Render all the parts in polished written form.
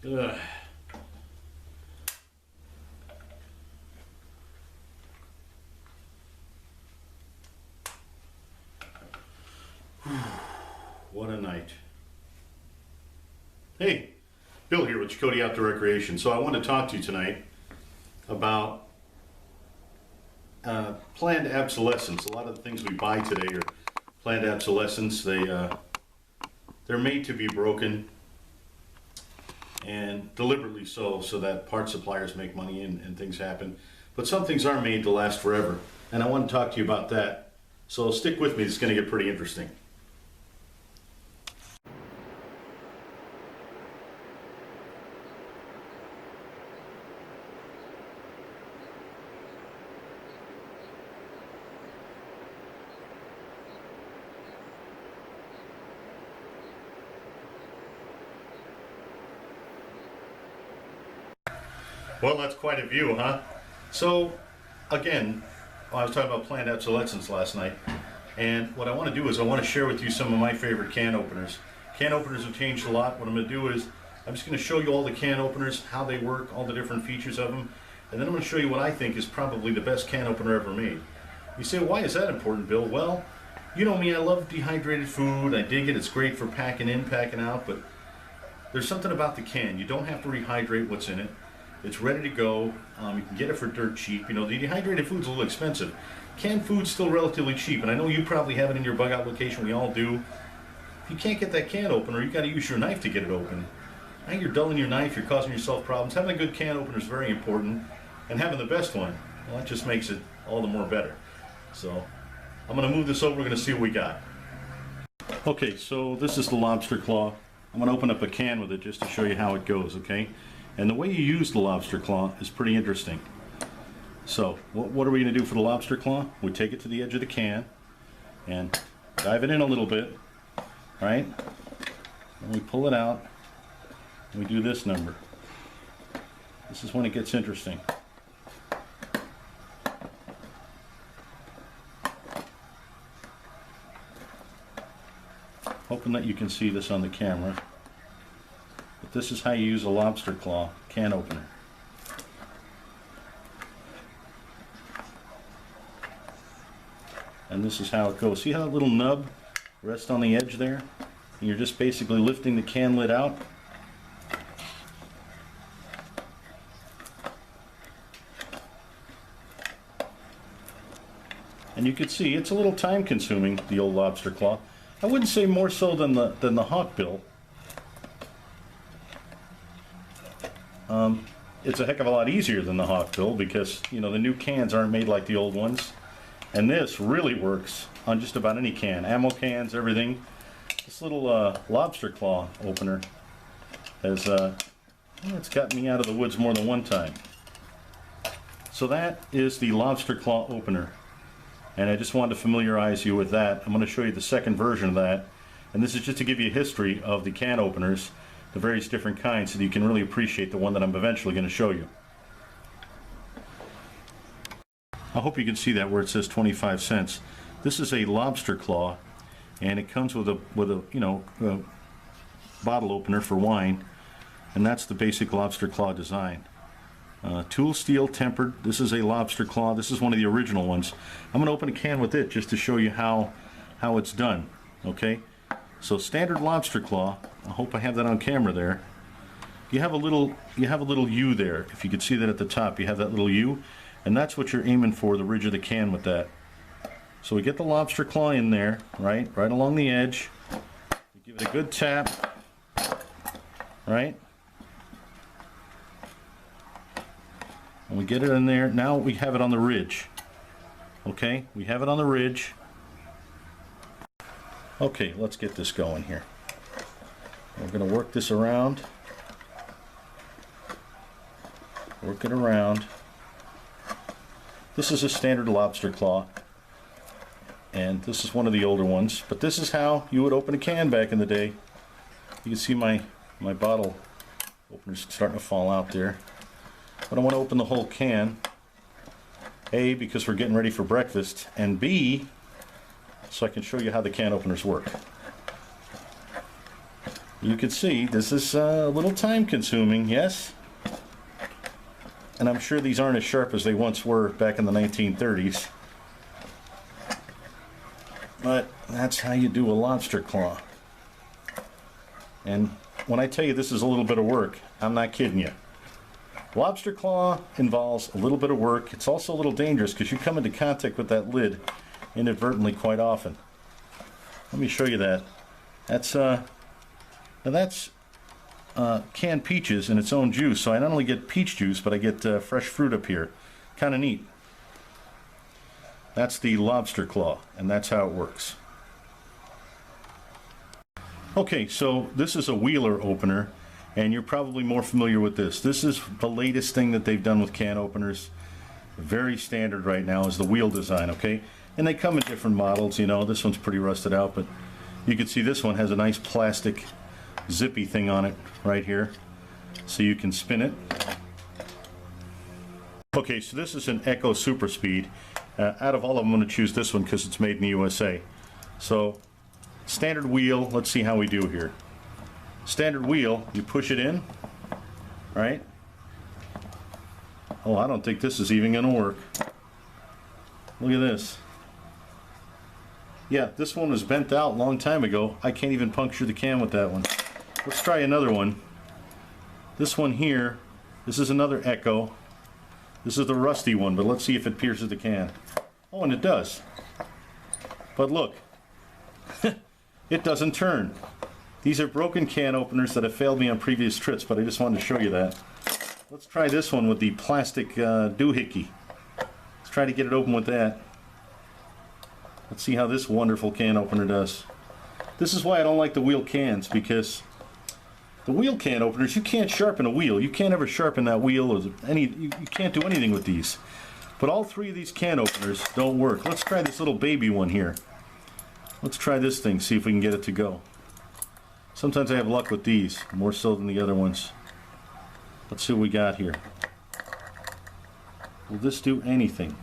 Ugh. What a night. Hey, Bill here with Chacote Outdoor Recreation. So I want to talk to you tonight about planned obsolescence. A lot of the things we buy today are planned obsolescence. They're made to be broken, and deliberately so that part suppliers make money and things happen. But some things are made to last forever, and I want to talk to you about that. So stick with me, it's going to get pretty interesting. Well, that's quite a view, huh? So, again, I was talking about planned obsolescence last night, and what I want to do is I want to share with you some of my favorite can openers. Can openers have changed a lot. What I'm going to do is I'm just going to show you all the can openers, how they work, all the different features of them, and then I'm going to show you what I think is probably the best can opener ever made. You say, why is that important, Bill? Well, you know me, I love dehydrated food. I dig it. It's great for packing in, packing out, but there's something about the can. You don't have to rehydrate what's in it. It's ready to go. You can get it for dirt cheap. You know, the dehydrated food's a little expensive. Canned food's still relatively cheap, and I know you probably have it in your bug out location. We all do. If you can't get that can opener, you got to use your knife to get it open. Now you're dulling your knife, you're causing yourself problems. Having a good can opener is very important, and having the best one, well, that just makes it all the more better. So I'm going to move this over. We're going to see what we got. Okay, so this is the lobster claw. I'm going to open up a can with it just to show you how it goes, okay? And the way you use the lobster claw is pretty interesting. So, what are we going to do for the lobster claw? We take it to the edge of the can and dive it in a little bit, right? And we pull it out and we do this number. This is when it gets interesting. Hoping that you can see this on the camera. But this is how you use a lobster claw can opener. And this is how it goes. See how that little nub rests on the edge there? And you're just basically lifting the can lid out. And you can see it's a little time consuming, the old lobster claw. I wouldn't say more so than the hawkbill. It's a heck of a lot easier than the hawkbill because, you know, the new cans aren't made like the old ones. And this really works on just about any can. Ammo cans, everything. This little lobster claw opener has it's gotten me out of the woods more than one time. So that is the lobster claw opener. And I just wanted to familiarize you with that. I'm going to show you the second version of that. And this is just to give you a history of the can openers, the various different kinds, so that you can really appreciate the one that I'm eventually going to show you. I hope you can see that where it says 25 cents. This is a lobster claw, and it comes with a bottle opener for wine, and that's the basic lobster claw design. Tool steel tempered. This is a lobster claw. This is one of the original ones. I'm going to open a can with it just to show you how it's done. Okay. So standard lobster claw. I hope I have that on camera there. You have a little U there. If you could see that at the top, you have that little U, and that's what you're aiming for, the ridge of the can with that. So we get the lobster claw in there, right along the edge. We give it a good tap, right? And we get it in there. Now we have it on the ridge. Okay, we have it on the ridge. Okay, let's get this going here. We're going to work this around. Work it around. This is a standard lobster claw, and this is one of the older ones, but this is how you would open a can back in the day. You can see my bottle opener's starting to fall out there, but I want to open the whole can. A, because we're getting ready for breakfast, and B, so I can show you how the can openers work. You can see this is a little time consuming, yes? And I'm sure these aren't as sharp as they once were back in the 1930s. But that's how you do a lobster claw. And when I tell you this is a little bit of work, I'm not kidding you. Lobster claw involves a little bit of work. It's also a little dangerous because you come into contact with that lid inadvertently quite often. Let me show you that. That's canned peaches in its own juice. So I not only get peach juice, but I get fresh fruit up here. Kind of neat. That's the lobster claw, and that's how it works. Okay, so this is a wheeler opener, and you're probably more familiar with this. This is the latest thing that they've done with can openers. Very standard right now is the wheel design, okay? And they come in different models, you know. This one's pretty rusted out, but you can see this one has a nice plastic zippy thing on it right here, so you can spin it. Okay, so this is an Echo Super Speed. Out of all of them, I'm going to choose this one because it's made in the USA. So, standard wheel, let's see how we do here. Standard wheel, you push it in, right? Oh, I don't think this is even going to work. Look at this. Yeah, this one was bent out a long time ago. I can't even puncture the can with that one. Let's try another one. This one here, this is another Echo. This is the rusty one, but let's see if it pierces the can. Oh, and it does. But look, it doesn't turn. These are broken can openers that have failed me on previous trips, but I just wanted to show you that. Let's try this one with the plastic doohickey. Let's try to get it open with that. Let's see how this wonderful can opener does. This is why I don't like the wheel cans, because the wheel can openers, you can't sharpen a wheel. You can't ever sharpen that wheel, or you can't do anything with these. But all three of these can openers don't work. Let's try this little baby one here. Let's try this thing, see if we can get it to go. Sometimes I have luck with these, more so than the other ones. Let's see what we got here. Will this do anything?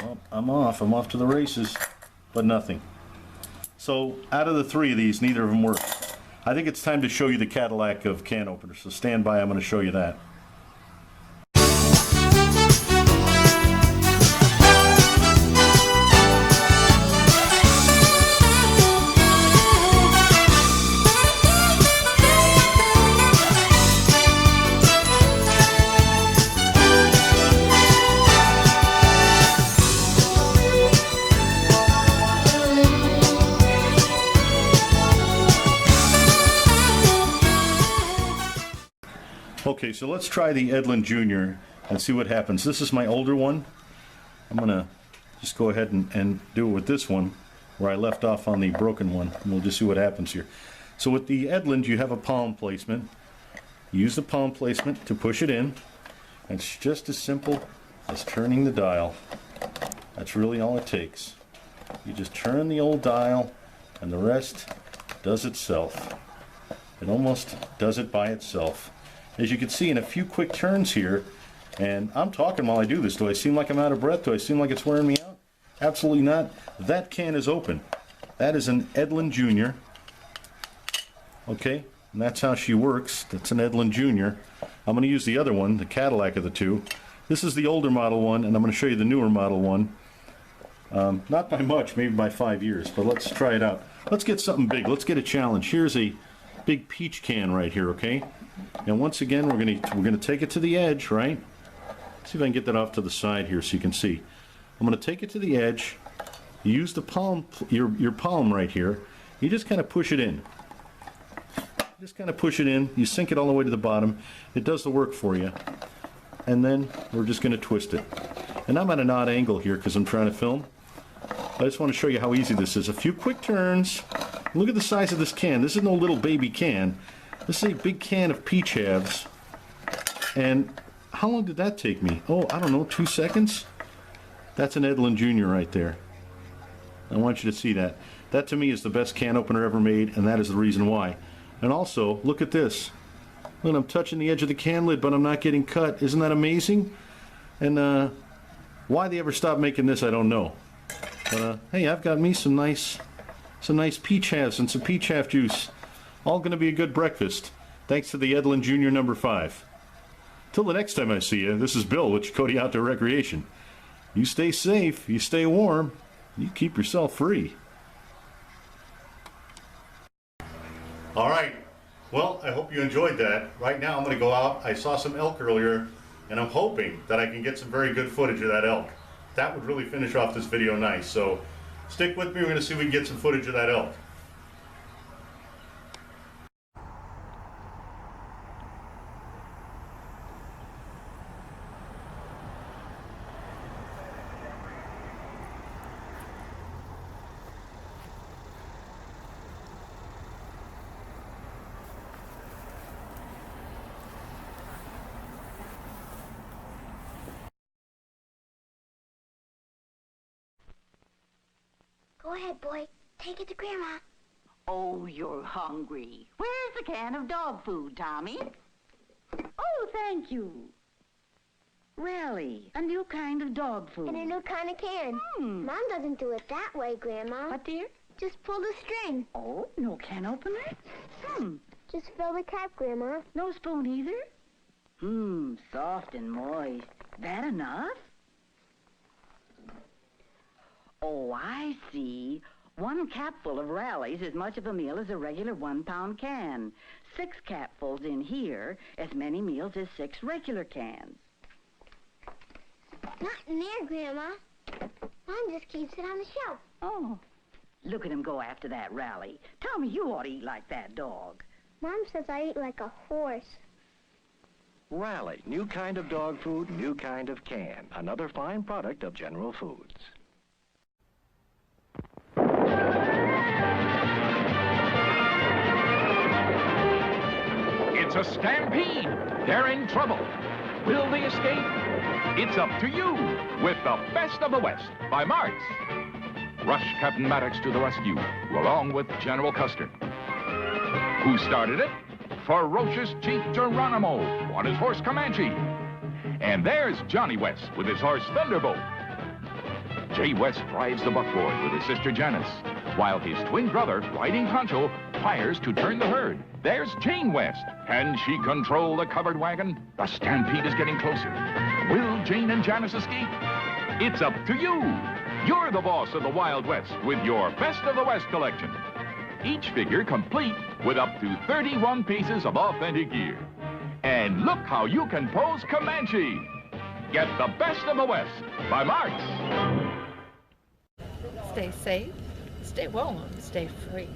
Well, I'm off to the races, but nothing. So out of the three of these, neither of them work. I think it's time to show you the Cadillac of can openers, so stand by, I'm going to show you that. Okay, so let's try the Edlund Jr. and see what happens. This is my older one. I'm going to just go ahead and do it with this one where I left off on the broken one, and we'll just see what happens here. So with the Edlund, you have a palm placement. Use the palm placement to push it in. It's just as simple as turning the dial. That's really all it takes. You just turn the old dial, and the rest does itself. It almost does it by itself. As you can see, in a few quick turns here, and I'm talking while I do this. Do I seem like I'm out of breath? Do I seem like it's wearing me out? Absolutely not. That can is open. That is an Edlund Jr. Okay, and that's how she works. That's an Edlund Jr. I'm going to use the other one, the Cadillac of the two. This is the older model one, and I'm going to show you the newer model one. Not by much, maybe by 5 years, but let's try it out. Let's get something big. Let's get a challenge. Here's a big peach can right here, okay? And once again, we're gonna take it to the edge, right? See if I can get that off to the side here so you can see. I'm gonna take it to the edge. Use the palm, your palm right here. You just kind of push it in. Just kind of push it in. You sink it all the way to the bottom. It does the work for you. And then we're just gonna twist it. And I'm at an odd angle here because I'm trying to film. I just want to show you how easy this is. A few quick turns. Look at the size of this can. This is no little baby can. This is a big can of peach halves. And how long did that take me? Oh, I don't know, 2 seconds? That's an Edlund Jr. right there. I want you to see that. That to me is the best can opener ever made, and that is the reason why. And also, look at this. Look, I'm touching the edge of the can lid, but I'm not getting cut. Isn't that amazing? And why they ever stopped making this, I don't know. But hey, I've got me some nice some nice peach halves and some peach half juice. All going to be a good breakfast, thanks to the Edlund Jr No. 5. Till the next time I see you, this is Bill with Chacote Outdoor Recreation. You stay safe, you stay warm, you keep yourself free. All right. Well, I hope you enjoyed that. Right now I'm going to go out. I saw some elk earlier, and I'm hoping that I can get some very good footage of that elk. That would really finish off this video nice. So stick with me. We're going to see if we can get some footage of that elk. Go ahead, boy. Take it to Grandma. Oh, you're hungry. Where's the can of dog food, Tommy? Oh, thank you. Really? A new kind of dog food. And a new kind of can. Mom doesn't do it that way, Grandma. What, dear? Just pull the string. Oh, no can opener? Just fill the cap, Grandma. No spoon either? Soft and moist. That enough? Oh, I see. 1 capful of Rallies is much of a meal as a regular 1-pound can. 6 capfuls in here, as many meals as 6 regular cans. Not in there, Grandma. Mom just keeps it on the shelf. Oh, look at him go after that Rally. Tommy, you ought to eat like that dog. Mom says I eat like a horse. Rally, new kind of dog food, new kind of can. Another fine product of General Foods. It's a stampede. They're in trouble. Will they escape? It's up to you with the Best of the West by Martz. Rush Captain Maddox to the rescue, along with General Custer. Who started it? Ferocious Chief Geronimo on his horse Comanche. And there's Johnny West with his horse Thunderbolt. Jay West drives the buckboard with his sister Janice, while his twin brother, riding Pancho, fires to turn the herd. There's Jane West. Can she control the covered wagon? The stampede is getting closer. Will Jane and Janice escape? It's up to you. You're the boss of the Wild West with your Best of the West collection. Each figure complete with up to 31 pieces of authentic gear. And look how you can pose Comanche. Get the Best of the West by Martz. Stay safe, stay warm, stay free.